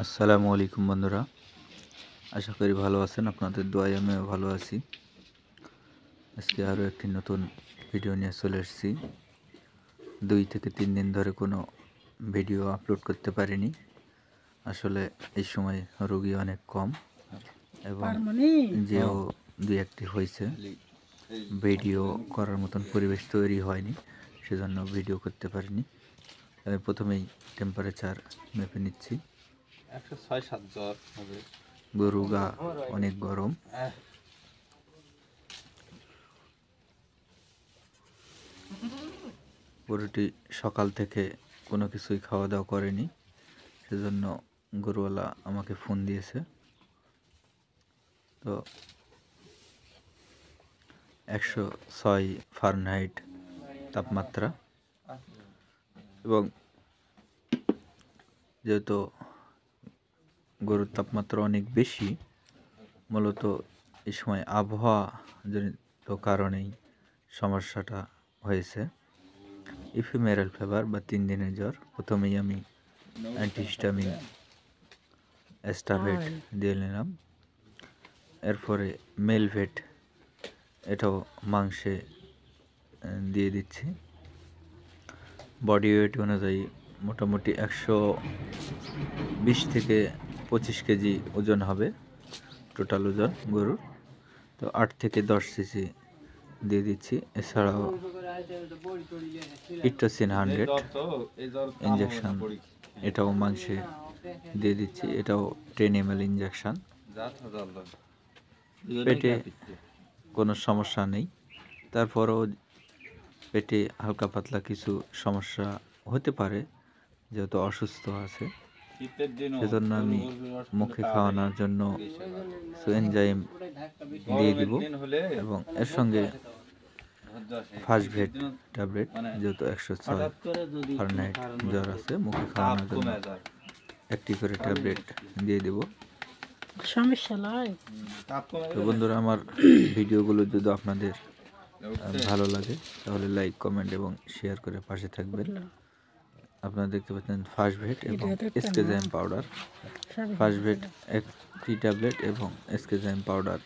আসসালামু আলাইকুম বন্ধুরা, আশা করি ভালো আছেন। আপনাদের দোয়ায় আমিও ভালো আছি। আজকে আরও একটি নতুন ভিডিও নিয়ে চলে এসেছি। 2 থেকে 3 দিন ধরে কোনো ভিডিও আপলোড করতে পারিনি। আসলে এই সময় রোগী অনেক কম এবং যেও 2-1টি হয়েছে, ভিডিও করার মতন পরিবেশ তৈরি হয়নি, সেজন্য ভিডিও করতে পারিনি। আমি প্রথমেই টেম্পারেচার মেপে নিচ্ছি। 106-7 জ্বর হবে। গরু গা অনেক গরম। গরুটি সকাল থেকে কোনো কিছুই খাওয়া দাওয়া করেনি, সেজন্য গরুওয়ালা আমাকে ফোন দিয়েছে। তো 106 ফারেনহাইট তাপমাত্রা, এবং যেহেতু গরুর তাপমাত্রা অনেক বেশি, মূলত এই সময় আবহাওয়া জনিত কারণেই সমস্যাটা হয়েছে। ইফিমেরাল ফিভার বা 3 দিনের জ্বর। প্রথমেই আমি অ্যান্টিহিস্টামিন অ্যাস্টাভেট দিয়ে নিলাম। এরপরে মেলভেট, এটাও মাংসে দিয়ে দিচ্ছি। বডি ওয়েট অনুযায়ী মোটামুটি 120 থেকে 25 কেজি ওজন হবে, টোটাল ওজন গরুর। তো 8 থেকে 10 সিসি দিয়ে দিচ্ছি। এছাড়াও ইট্টোসিন 100 ইঞ্জেকশন, এটাও মাংসে দিয়ে দিচ্ছি। এটাও 10 ml ইঞ্জেকশন। পেটে কোনো সমস্যা নেই, তারপরও পেটে হালকা পাতলা কিছু সমস্যা হতে পারে, যেহেতু অসুস্থ আছে। সেজন্য আমি মুখে খাওয়ানোর জন্য এনজাইম দিয়ে দিব, এবং এর সঙ্গে ফার্স্টভেট ট্যাবলেট, যেহেতু 106 ফারেনহাইট জ্বর আছে, মুখে খাওয়ানোর জন্য একটি করে ট্যাবলেট দিয়ে দেব। তো বন্ধুরা, আমার ভিডিওগুলো যদি আপনাদের ভালো লাগে তাহলে লাইক, কমেন্ট এবং শেয়ার করে পাশে থাকবেন। আপনারা দেখতে পাচ্ছেন ফার্স্টভেট এবং এসকেজাইম পাউডার। ফার্স্টভেট একটি ট্যাবলেট এবং এসকেজাইম পাউডার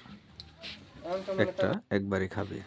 একটা একবারে খাবে।